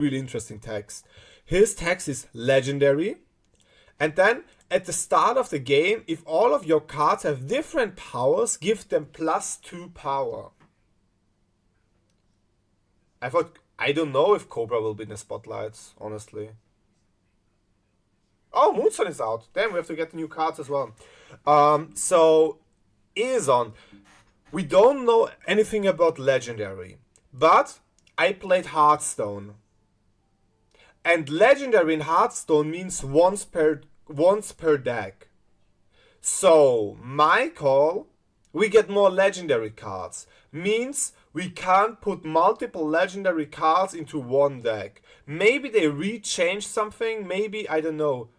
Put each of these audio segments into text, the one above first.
really interesting text. His text is legendary. And then at the start of the game, if all of your cards have different powers, give them +2 power. I don't know if Cobra will be in the spotlights, honestly. Oh, Moonstone is out. Damn, we have to get the new cards as well. So Aeson. We don't know anything about Legendary, but I played Hearthstone. And Legendary in Hearthstone means once per deck. So my call, we get more Legendary cards. Means we can't put multiple Legendary cards into one deck. Maybe they rechange something. Maybe I don't know.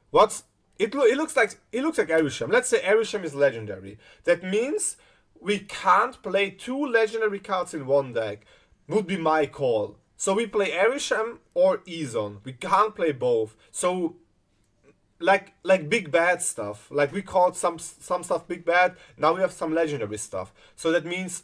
It looks like Erisham. Let's say Erisham is Legendary. That means we can't play 2 Legendary cards in one deck. Would be my call. So we play Erisham or Aeson. We can't play both. So like big bad stuff. Like we called some stuff big bad. Now we have some Legendary stuff. So that means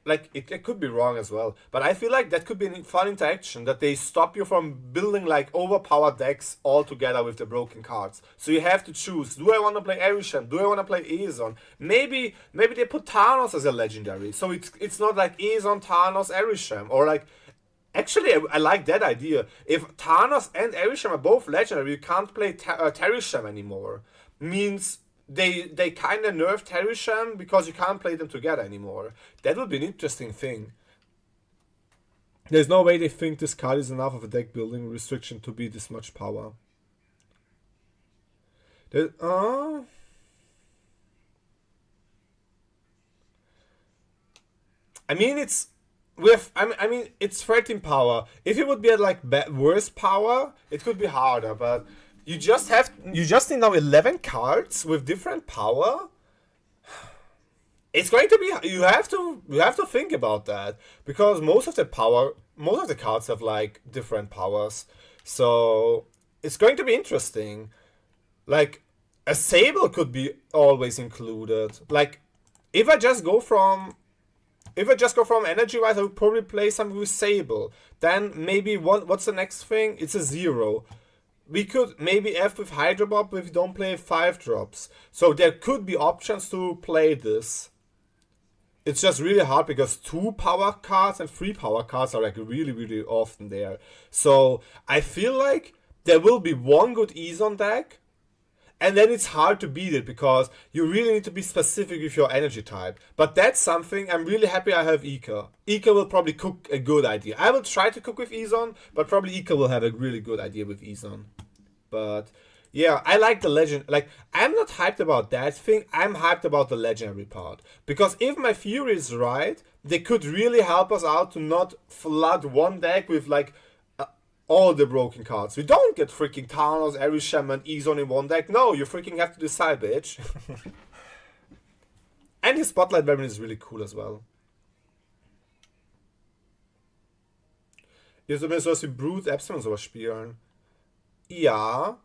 it could be wrong as well, but I feel like that could be a fun interaction, that they stop you from building like overpowered decks all together with the broken cards. So you have to choose, do I want to play Erisham, do I want to play Aeson? Maybe they put Thanos as a Legendary, so it's not like Aeson, Thanos, Erisham, or like, actually I like that idea. If Thanos and Erisham are both Legendary, you can't play Terisham anymore. Means they kind of nerfed Terisham because you can't play them together anymore. That would be an interesting thing. There's no way they think this card is enough of a deck building restriction to be this much power. I mean, it's threatening power. If it would be at like worse power, it could be harder, but you just need now 11 cards with different power. It's going to be, you have to think about that, because most of the cards have like different powers. So it's going to be interesting. Like a Sable could be always included. Like if I just go from energy wise, I would probably play something with Sable. Then maybe what's the next thing? It's a 0. We could maybe F with Hydro Bob if we don't play 5 drops. So there could be options to play this. It's just really hard because 2 power cards and 3 power cards are like really, really often there. So I feel like there will be one good Aeson deck, and then it's hard to beat it because you really need to be specific with your energy type. But that's something I'm really happy I have Ika. Ika will probably cook a good idea. I will try to cook with Aeson, but probably Ika will have a really good idea with Aeson. But yeah, I like the legend. Like, I'm not hyped about that thing. I'm hyped about the legendary part. Because if my theory is right, they could really help us out to not flood one deck with like all the broken cards. We don't get freaking Thanos, Erisham, and Aeson in one deck. No, you freaking have to decide, bitch. And his Spotlight weapon is really cool as well. Ihr sollst die Brute Epsilon sowas spielen. Ja.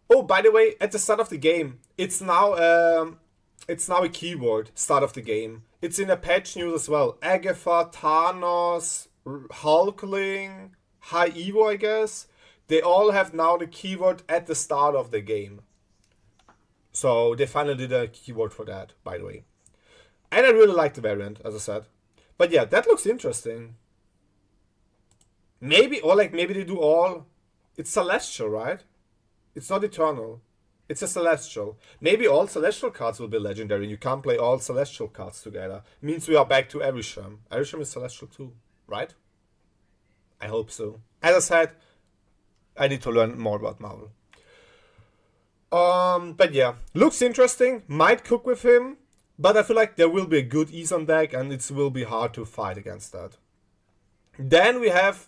Oh, by the way, at the start of the game, it's now a keyword. Start of the game. It's in a patch news as well. Agatha, Thanos, Hulkling, High Evo, I guess. They all have now the keyword at the start of the game. So they finally did a keyword for that, by the way. And I really like the variant, as I said. But yeah, that looks interesting. Maybe they do all. It's Celestial, right? It's not Eternal. It's a Celestial. Maybe all Celestial cards will be legendary and you can't play all Celestial cards together. Means we are back to Erisham. Erisham is Celestial too, right? I hope so. As I said, I need to learn more about Marvel. But yeah, looks interesting. Might cook with him, but I feel like there will be a good Aeson deck and it will be hard to fight against that. Then we have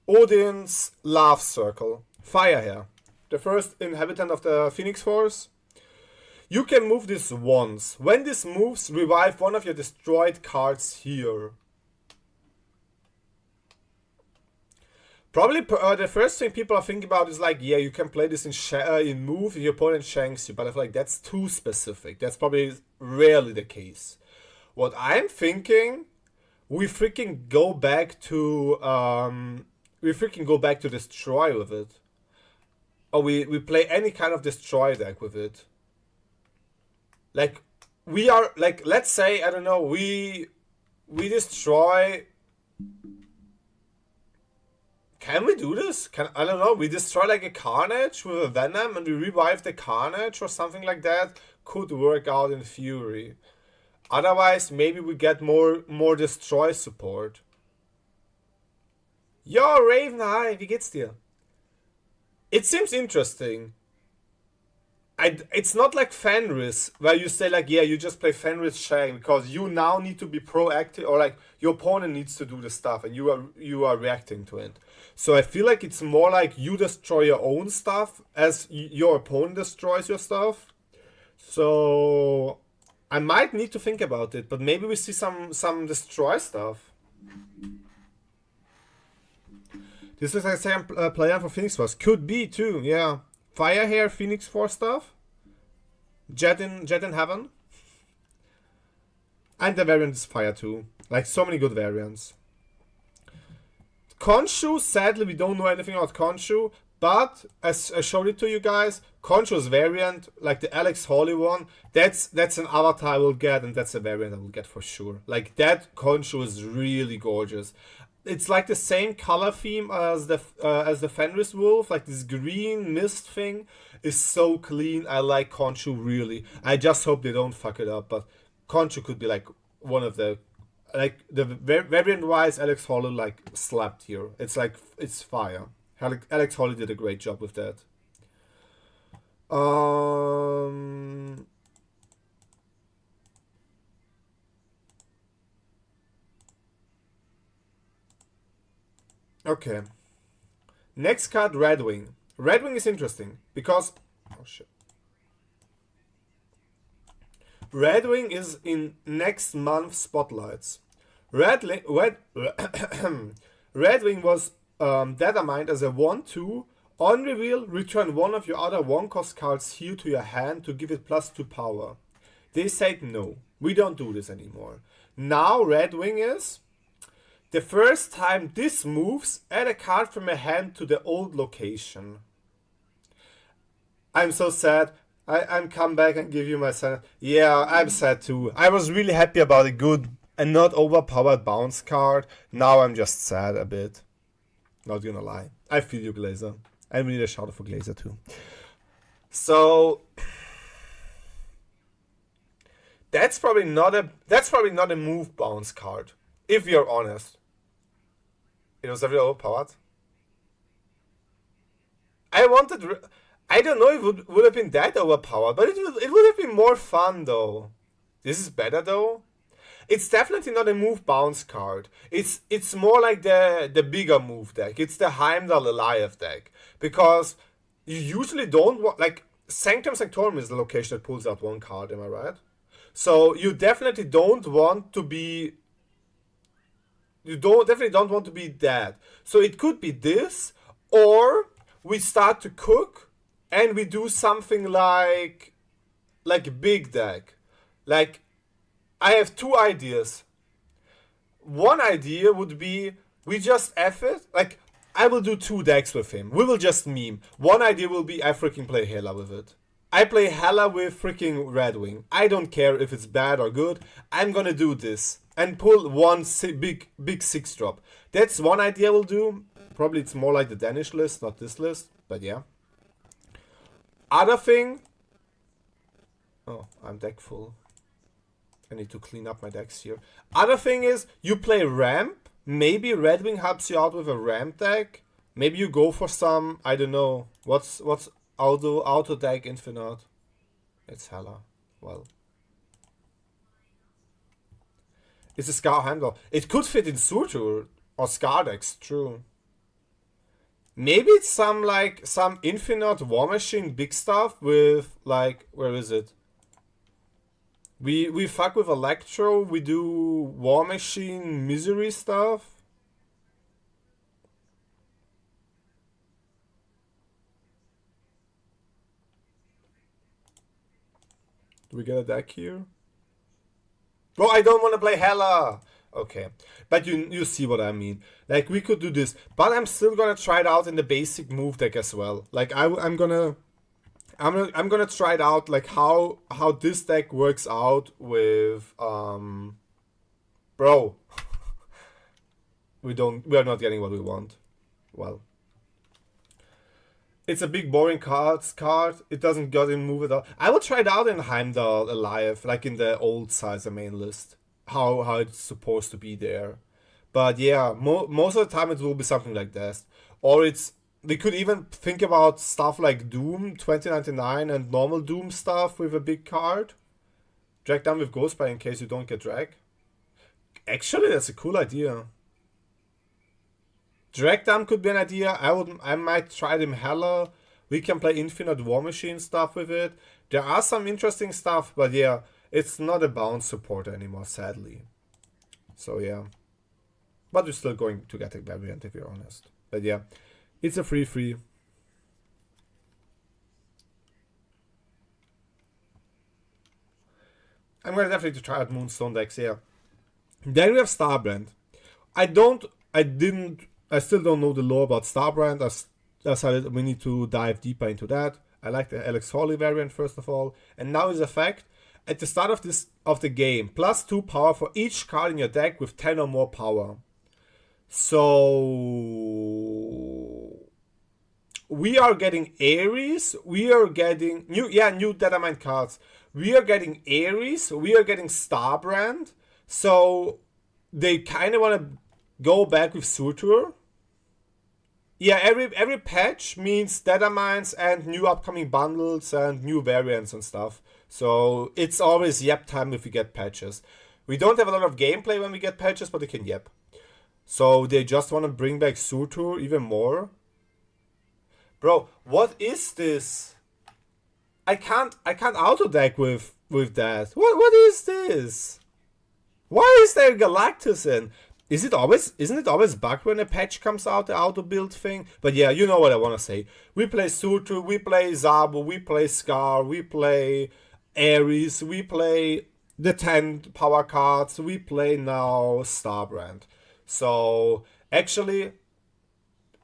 Odin's Love Circle. Firehair. The first inhabitant of the Phoenix Force. You can move this once. When this moves, revive one of your destroyed cards here. Probably the first thing people are thinking about is like, yeah, you can play this in move if your opponent shanks you, but I feel like that's too specific. That's probably rarely the case. What I'm thinking, we freaking go back to we freaking go back to destroy with it. Or we play any kind of destroy deck with it. Like, we are, like, let's say, I don't know, we destroy... Can we do this? I don't know, we destroy like a Carnage with a Venom and we revive the Carnage or something like that? Could work out in theory. Otherwise, maybe we get more destroy support. Yo, Raven, hi, wie geht's dir? It seems interesting. It's not like Fenris, where you say like, yeah, you just play Fenris Shang, because you now need to be proactive, or like your opponent needs to do the stuff and you are reacting to it. So I feel like it's more like you destroy your own stuff as your opponent destroys your stuff. So I might need to think about it, but maybe we see some destroy stuff. This is like the same player for Phoenix Force. Could be too, yeah. Fire Hair, Phoenix Force stuff. Jet in Heaven. And the variant is Fire too. Like, so many good variants. Khonshu, sadly we don't know anything about Khonshu. But, as I showed it to you guys, Khonshu's variant, like the Alex Hawley one, that's an avatar I will get, and that's a variant I will get for sure. Like, that Khonshu is really gorgeous. It's like the same color theme as the Fenris Wolf, like this green mist thing is so clean. I like Khonshu really. I just hope they don't fuck it up, but Khonshu could be like one of the, like, the variant wise, Alex Hawley like slapped here. It's like, it's fire. Alex Hawley did a great job with that. Okay. Next card, Red Wing. Red Wing is interesting because... Oh shit. Red Wing is in next month's spotlights. Red Wing was determined as a 1/2. On reveal, return one of your other 1-cost cards here to your hand to give it +2 power. They said no, we don't do this anymore. Now Red Wing is... The first time this moves, add a card from your hand to the old location. I'm so sad. I'm come back and give you my son. Yeah, I'm sad too. I was really happy about a good and not overpowered bounce card. Now I'm just sad a bit. Not gonna lie. I feel you, Glazer. I need a shout out for Glazer too. So that's probably not a move bounce card, if you're honest. It was very overpowered. I don't know if it would have been that overpowered, but it would have been more fun though. This is better though. It's definitely not a move bounce card. It's more like the bigger move deck. It's the Heimdall Eliav deck. Because you usually don't want, like, Sanctum Sanctorum is the location that pulls out one card, am I right? So you definitely don't want to be... definitely don't want to be that. So it could be this, or we start to cook and we do something like big deck. Like, I have two ideas. One idea would be we just F it. Like, I will do 2 decks with him. We will just meme. One idea will be I freaking play Hela with it. I play Hela with freaking Red Wing. I don't care if it's bad or good. I'm gonna do this. And pull one big 6-drop. That's one idea we'll do. Probably it's more like the Danish list, not this list. But yeah. Other thing... Oh, I'm deck full. I need to clean up my decks here. Other thing is, you play Ramp. Maybe Red Wing helps you out with a Ramp deck. Maybe you go for some... I don't know. What's auto deck infinite? It's Hela. Well... It's a Scar handle. It could fit in Surtur or Scar decks, true. Maybe it's some infinite War Machine big stuff with, like, where is it? We fuck with Electro, we do War Machine misery stuff. Do we get a deck here? Oh, I don't want to play Hela! Okay, but you see what I mean. Like we could do this, but I'm still gonna try it out in the basic move deck as well. Like I'm gonna try it out like how this deck works out with bro. We are not getting what we want. Well, it's a big boring card. It doesn't get in move at all. I will try it out in Heimdall Alive, like in the old size main list. How it's supposed to be there. But yeah, most of the time it will be something like this. Or it's we could even think about stuff like Doom 2099 and normal Doom stuff with a big card. Drag down with Ghostbite in case you don't get drag. Actually, that's a cool idea. Drag down could be an idea. I might try them hella. We can play Infinite War Machine stuff with it. There are some interesting stuff, but yeah, it's not a bounce support anymore, sadly. So yeah. But we're still going to get a variant if you're honest. But yeah, it's a free. I'm gonna definitely try out Moonstone decks, yeah. Then we have Starbrand. I still don't know the lore about Starbrand. We need to dive deeper into that. I like the Alex Hawley variant first of all. And now is a fact. At the start of the game, +2 power for each card in your deck with 10 or more power. So we are getting Ares. We are getting new Datamind cards. We are getting Ares. We are getting Starbrand. So they kind of want to go back with Surtur. Yeah, every patch means data mines and new upcoming bundles and new variants and stuff. So it's always yep time if we get patches. We don't have a lot of gameplay when we get patches, but we can yep. So they just want to bring back Surtur even more. Bro, what is this? I can't auto deck with that. What is this? Why is there Galactus in? Isn't it always bug when a patch comes out, the auto build thing? But yeah, you know what I wanna say. We play Surtur, we play Zabu, we play Scar, we play Ares, we play the 10 power cards, we play now Starbrand. So actually,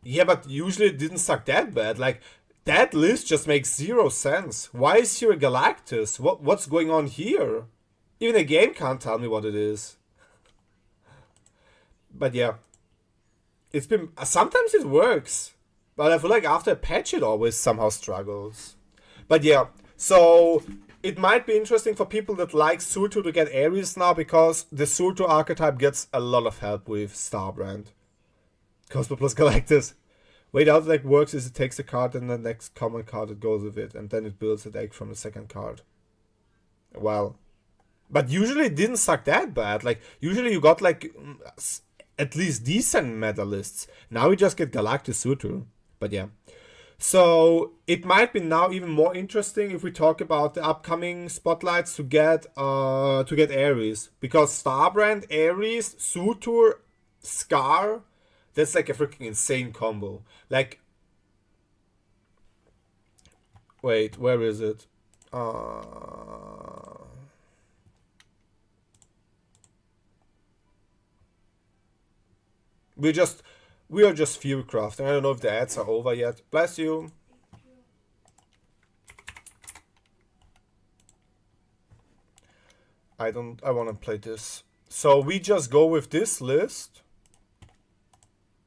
yeah, but usually it didn't suck that bad. Like that list just makes zero sense. Why is here a Galactus? What's going on here? Even the game can't tell me what it is. But yeah, it's been sometimes it works, but I feel like after a patch it always somehow struggles. But yeah, so it might be interesting for people that like Surtur to get Ares now because the Surtur archetype gets a lot of help with Starbrand. Cosmo plus Galactus. Way the other deck works is it takes the card and the next common card that goes with it, and then it builds a deck from the second card. Well, but usually it didn't suck that bad. Like usually you got like at least decent meta lists. Now we just get Galactus Surtur. But yeah. So it might be now even more interesting if we talk about the upcoming spotlights to get Ares. Because Starbrand, Ares, Surtur, Scar, that's like a freaking insane combo. Like wait, where is it? We are just Fearcrafting. I don't know if the ads are over yet. Bless you. I want to play this. So we just go with this list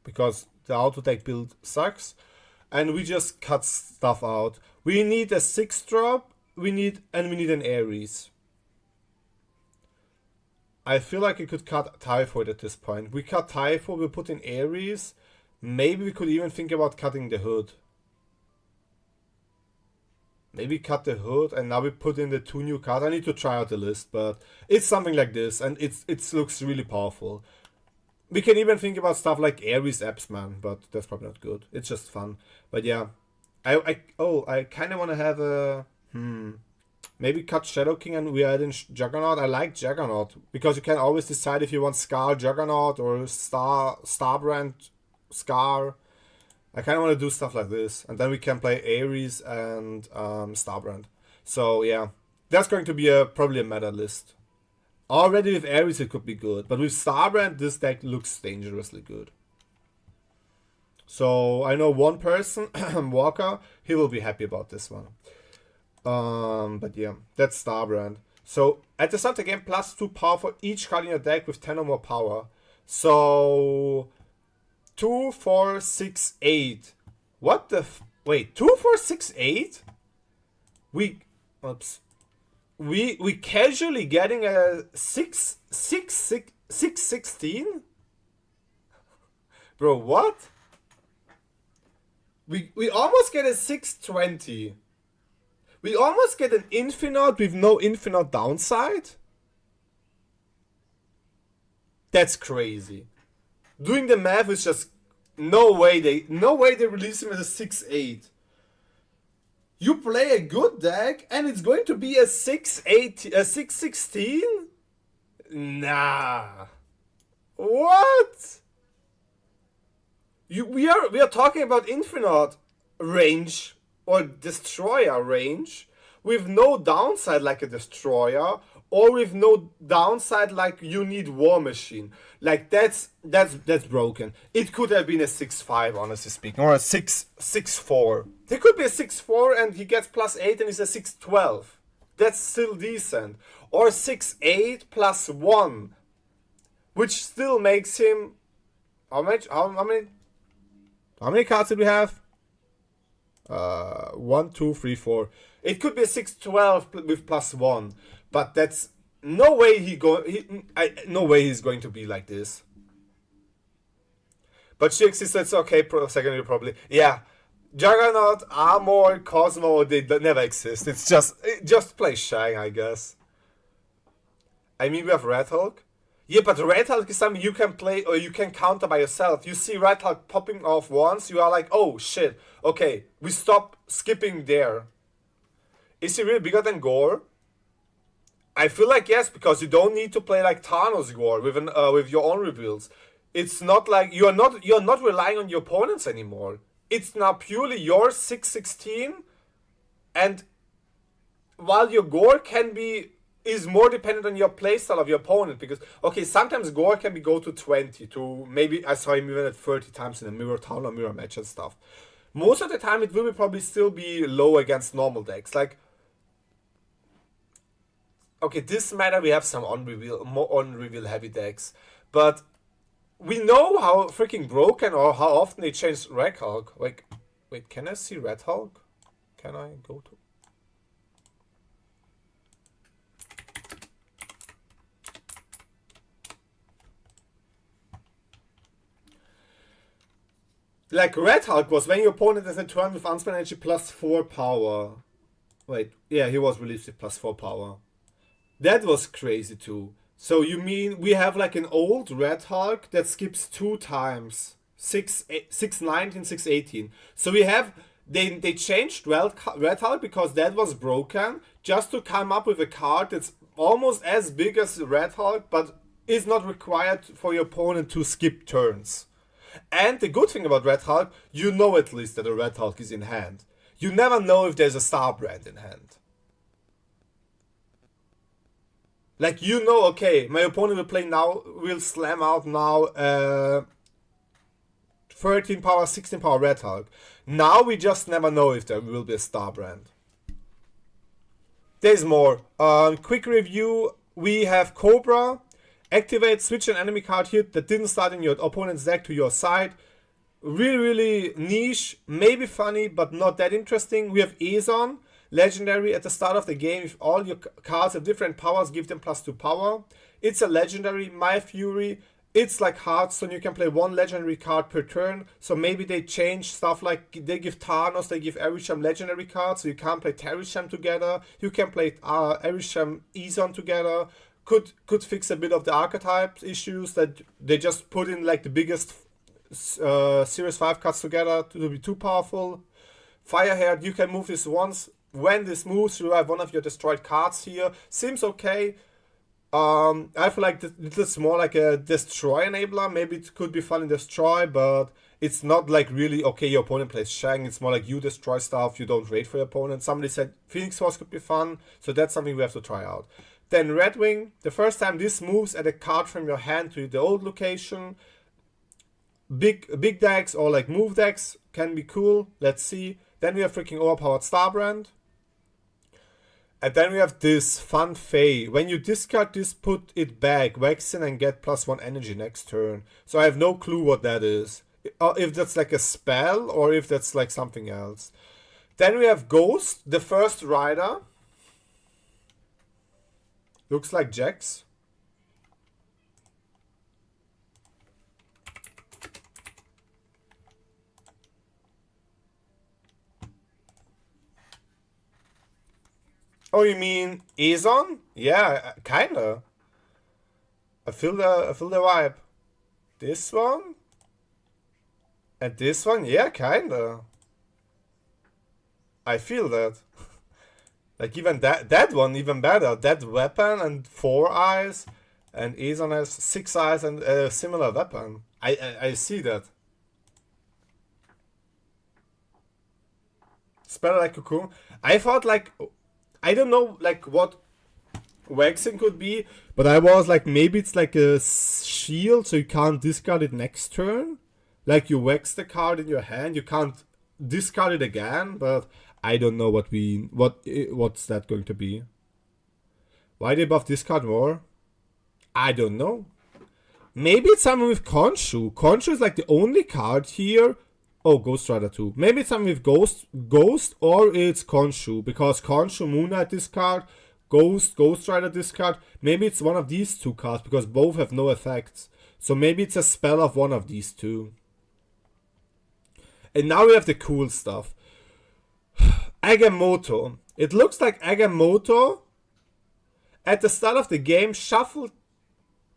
because the auto deck build sucks, and we just cut stuff out. We need a 6-drop. We need an Ares. I feel like we could cut Typhoid at this point. We cut Typhoid, we put in Ares. Maybe we could even think about cutting the Hood. Maybe cut the Hood and now we put in the 2 new cards. I need to try out the list, but it's something like this and it looks really powerful. We can even think about stuff like Ares Epsman, but that's probably not good. It's just fun. But yeah. I kind of want to have a... Maybe cut Shadow King and we add in Juggernaut. I like Juggernaut because you can always decide if you want Scar Juggernaut or Starbrand Scar. I kind of want to do stuff like this, and then we can play Ares and Starbrand. So yeah, that's going to be probably a meta list. Already with Ares it could be good, but with Starbrand this deck looks dangerously good. So I know one person, Walker, he will be happy about this one. But yeah, that's Starbrand. So at the start of the game, +2 power for each card in your deck with 10 or more power. So 2, 4, 6, 8. What the wait, 2, 4, 6, 8? We casually getting a 6, 6, 6, 6, 16? Bro, what? We almost get a 620. We almost get an infinite with no infinite downside. That's crazy. Doing the math is just no way they release him as a 6-8. You play a good deck and it's going to be a 6-8, a 6-16? Nah. What? We are talking about infinite range or destroyer range with no downside like a destroyer, or with no downside like you need War Machine. Like that's broken. It could have been a 6-5, honestly speaking, or a 6-4. There could be a 6-4 and he gets +8 and he's a 6-12. That's still decent. Or 6-8 +1, which still makes him how many cards did we have? 1, 2, 3, 4. It could be a 6-12 with +1, but that's no way no way he's going to be like this. But she exists, so it's okay. Secondary probably, yeah. Juggernaut, Armor, Cosmo, they never exist. It's just play Shang, I guess. I mean, we have Red Hulk. Yeah, but Red Hulk is something you can play or you can counter by yourself. You see Red Hulk popping off once, you are like, oh shit, okay, we stop skipping there. Is he really bigger than Gore? I feel like yes, because you don't need to play like Thanos Gore with your own reveals. It's not like you're not relying on your opponents anymore. It's now purely your 6-16, and while your Gore is more dependent on your playstyle of your opponent, because okay, sometimes Gore can go to 20, to maybe I saw him even at 30 times in a mirror town or mirror match and stuff. Most of the time it will probably still be low against normal decks. Like okay, this matter we have some more on-reveal heavy decks, but we know how freaking broken or how often they change Red Hulk. Like, wait, can I see Red Hulk? Can I go to? Like, Red Hulk was when your opponent has a turn with unspent energy +4 power. Wait, yeah, he was released with +4 power. That was crazy too. So you mean we have like an old Red Hulk that skips 2 times. 619, 618. So we have, they changed Red Hulk because that was broken, just to come up with a card that's almost as big as Red Hulk, but is not required for your opponent to skip turns. And the good thing about Red Hulk, you know at least that a Red Hulk is in hand. You never know if there's a Starbrand in hand. Like, you know, okay, my opponent will slam out now 13 power, 16 power Red Hulk. Now we just never know if there will be a Starbrand. There's more. Quick review, we have Cobra. Activate, switch an enemy card here that didn't start in your opponent's deck to your side. Really, really niche, maybe funny, but not that interesting. We have Ezon, legendary. At the start of the game, if all your cards have different powers, give them +2 power. It's a legendary, My Fury. It's like Hearthstone, you can play 1 legendary card per turn. So maybe they change stuff like they give Thanos, they give Erisham legendary cards. So you can't play Terisham together. You can play Erisham Ezon together. Could fix a bit of the archetype issues that they just put in like the biggest Series 5 cards together to be too powerful. Firehead, you can move this once. When this moves, you have one of your destroyed cards here. Seems okay. I feel like this is more like a destroy enabler. Maybe it could be fun in destroy, but it's not like really, okay, your opponent plays Shang. It's more like you destroy stuff, you don't raid for your opponent. Somebody said Phoenix Force could be fun, so that's something we have to try out. Then Red Wing, the first time this moves, add a card from your hand to the old location. Big decks or like move decks can be cool. Let's see. Then we have freaking overpowered Starbrand. And then we have this Fun Fey. When you discard this, put it back, wax in and get +1 energy next turn. So I have no clue what that is. If that's like a spell or if that's like something else. Then we have Ghost, the first rider. Looks like Jax. Oh, you mean Ezon? Yeah, kinda. I feel the vibe. This one? And this one? Yeah, kinda. I feel that. Like even that one even better. That weapon and 4 eyes, and Ezon has 6 eyes and a similar weapon. I see that. Spell like Cocoon. I thought like, I don't know like what waxing could be, but I was like maybe it's like a shield so you can't discard it next turn. Like you wax the card in your hand, you can't discard it again, but I don't know what's that going to be. Why they buff discard more? I don't know. Maybe it's something with Khonshu. Khonshu is like the only card here. Oh, Ghost Rider too. Maybe it's something with Ghost, or it's Khonshu. Because Khonshu, Moon Knight discard, Ghost Rider discard. Maybe it's one of these two cards because both have no effects. So maybe it's a spell of one of these two. And now we have the cool stuff. Agamotto. It looks like Agamotto. At the start of the game, shuffle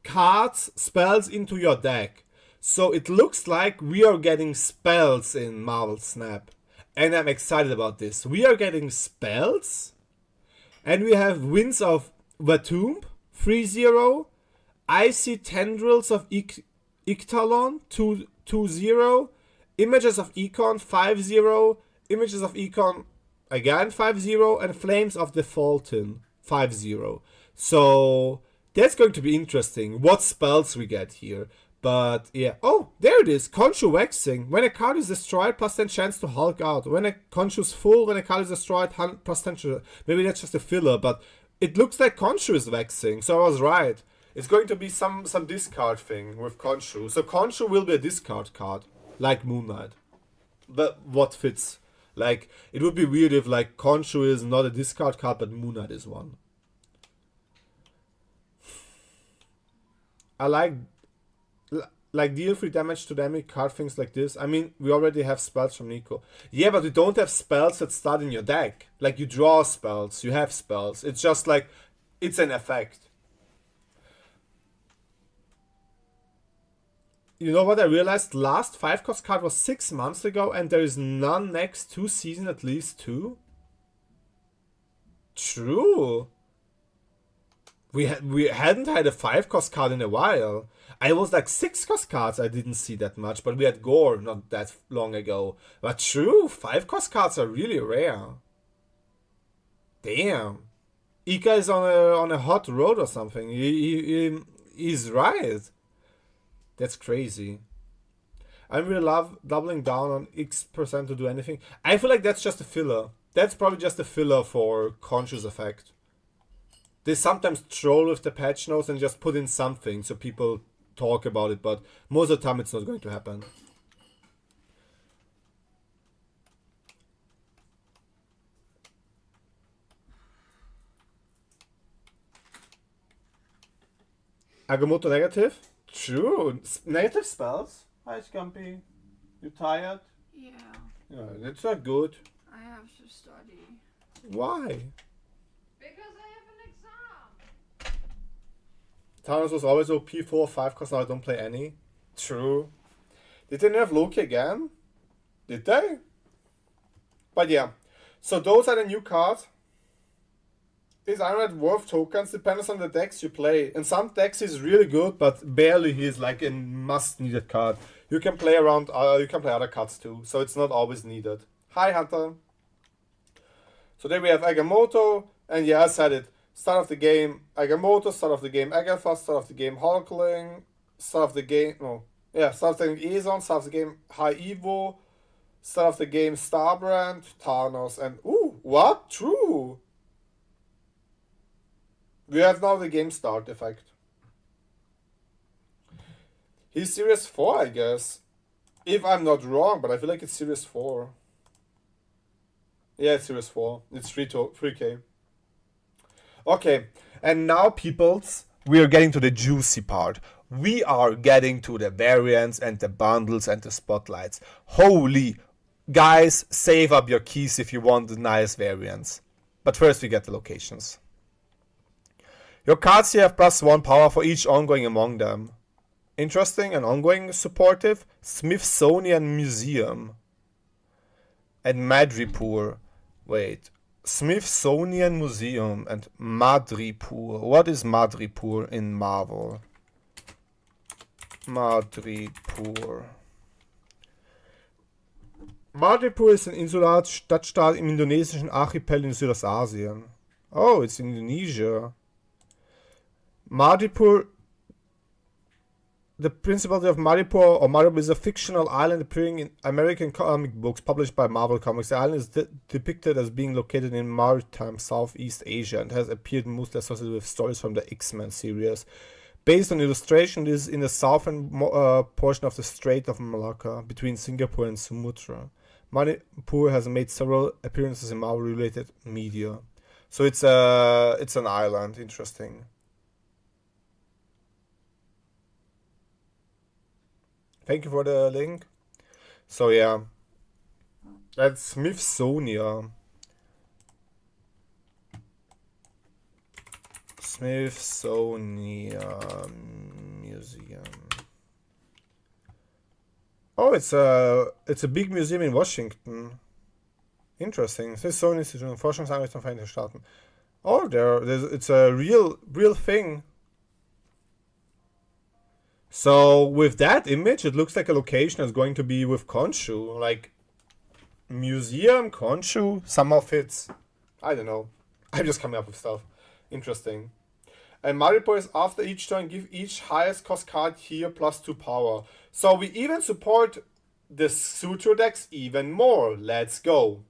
cards, spells into your deck. So it looks like we are getting spells in Marvel Snap. And I'm excited about this. We are getting spells. And we have Winds of Watumb, 3-0. Icy Tendrils of Ictalon, 2-0. Images of Econ, 5-0. Images of Econ, again 5-0. And Flames of the Fulton, 5-0. So that's going to be interesting. What spells we get here. But yeah, oh, there it is. Khonshu Waxing. When a card is destroyed, +10 chance to Hulk out. When a Khonshu's full, when a card is destroyed, +10 chance. Maybe that's just a filler, but it looks like Khonshu is waxing, so I was right. It's going to be some discard thing with Khonshu. So Khonshu will be a discard card, like Moon Knight. But what fits? Like, it would be weird if like Khonshu is not a discard card, but Moon Knight is one. I like deal free damage to enemy card, things like this. I mean, we already have spells from Nico. Yeah, but we don't have spells that start in your deck. Like, you draw spells, you have spells. It's just like, it's an effect. You know what I realized? Last 5-cost card was 6 months ago, and there is none next 2 seasons, at least 2. True. We hadn't had a 5-cost card in a while. I was like 6-cost cards, I didn't see that much, but we had Gore not that long ago. But true, 5-cost cards are really rare. Damn. Ika is on a hot road or something. He's right. That's crazy. I really love doubling down on X% to do anything. I feel like that's just a filler. That's probably just a filler for Conscious Effect. They sometimes troll with the patch notes and just put in something so people talk about it, but most of the time it's not going to happen. Agamotto negative? True. Negative spells? Hi, Scumpy. You tired? Yeah. Yeah, that's not good. I have to study. Why? Because I have an exam. Thanos was always OP 4 or 5 because now I don't play any. True. Did they nerf Loki again? Did they? But yeah. So those are the new cards. Is Iron Red worth tokens? Depends on the decks you play. In some decks he's really good, but barely he's like a must-needed card. You can play around. You can play other cards too, so it's not always needed. Hi Hunter. So there we have Agamotto, and yeah, I said it. Start of the game, Agamotto. Start of the game, Agatha. Start of the game, Hulkling. Start of the game, start of the game, Aeson. Start of the game, High Evo. Start of the game, Starbrand, Thanos, and what? True. We have now the game start effect. He's Series 4, I guess. If I'm not wrong, but I feel like it's Series 4. Yeah, it's Series 4. It's 3K. Okay, and now, peoples, we are getting to the juicy part. We are getting to the variants and the bundles and the spotlights. Holy, guys, save up your keys if you want the nice variants. But first we get the locations. Your cards here have +1 power for each ongoing among them. Interesting and ongoing supportive. Smithsonian Museum. And Madripoor. Wait. Smithsonian Museum and Madripoor. What is Madripoor in Marvel? Madripoor. Madripoor ist ein Insulat-Stadtstaat im indonesischen Archipel in Südostasien. Oh, it's Indonesia. Madripoor. The Principality of Madripoor, or Madripoor, is a fictional island appearing in American comic books published by Marvel Comics. The island is depicted as being located in maritime Southeast Asia and has appeared mostly associated with stories from the X-Men series. Based on illustration, it is in the southern portion of the Strait of Malacca, between Singapore and Sumatra. Madripoor has made several appearances in Marvel-related media. So it's an island. Interesting. Thank you for the link. So yeah, that's Smithsonian. Smithsonian Museum. Oh, it's a big museum in Washington. Interesting. Smithsonian Institute, Forschungseinrichtung Vereinigte Staaten. Oh, it's a real thing. So with that image, it looks like a location is going to be with Khonshu. Like, museum, Khonshu, somehow fits. I don't know. I'm just coming up with stuff. Interesting. And Madripoor is after each turn, give each highest cost card here +2 power. So we even support the Suture decks even more. Let's go.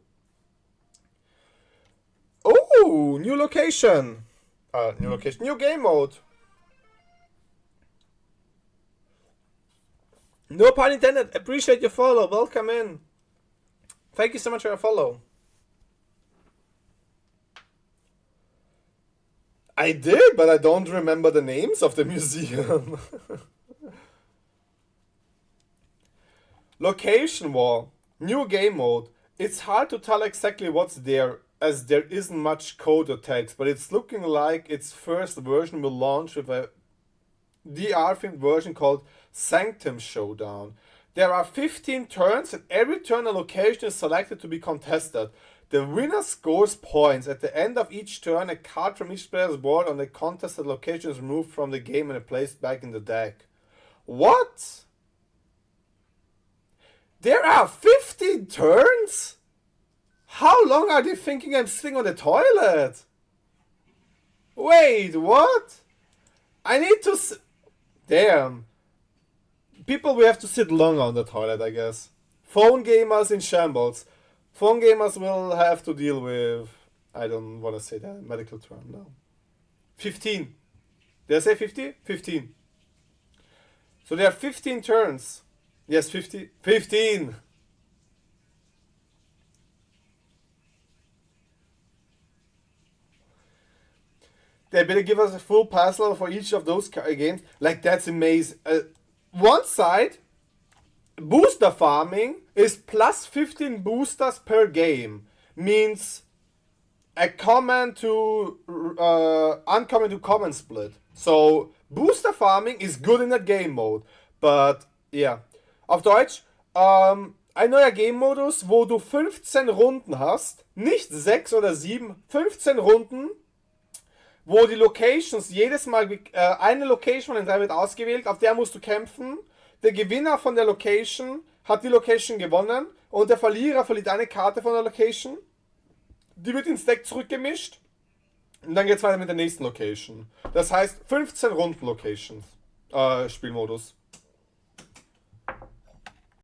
Oh, new location. New game mode. No pun intended. Appreciate your follow. Welcome in. Thank you so much for your follow. I did, but I don't remember the names of the museum. Location War. New game mode. It's hard to tell exactly what's there, as there isn't much code or text, but it's looking like its first version will launch with a DR-themed version called Sanctum Showdown. There are 15 turns, and every turn a location is selected to be contested. The winner scores points. At the end of each turn, a card from each player's board on the contested location is removed from the game and placed back in the deck. What? There are 15 turns? How long are they thinking I'm sitting on the toilet? Wait, what? I need to... Damn. People, we have to sit longer on the toilet, I guess. Phone gamers in shambles. Phone gamers will have to deal with... I don't want to say that medical term now. 15. Did I say 50? 15. So there are 15 turns. Yes, 50. 15! They better give us a full pass level for each of those games. Like, that's amazing. One side, booster farming is plus 15 boosters per game. Means a common to uncommon to common split. So booster farming is good in that game mode. But ja, auf Deutsch, ein neuer Game-Modus, wo du 15 Runden hast, nicht 6 oder 7, 15 Runden, wo die Locations jedes Mal, eine Location von den 3 wird ausgewählt, auf der musst du kämpfen. Der Gewinner von der Location hat die Location gewonnen und der Verlierer verliert eine Karte von der Location. Die wird ins Deck zurückgemischt. Und dann geht's weiter mit der nächsten Location. Das heißt 15 Runden Locations. Spielmodus.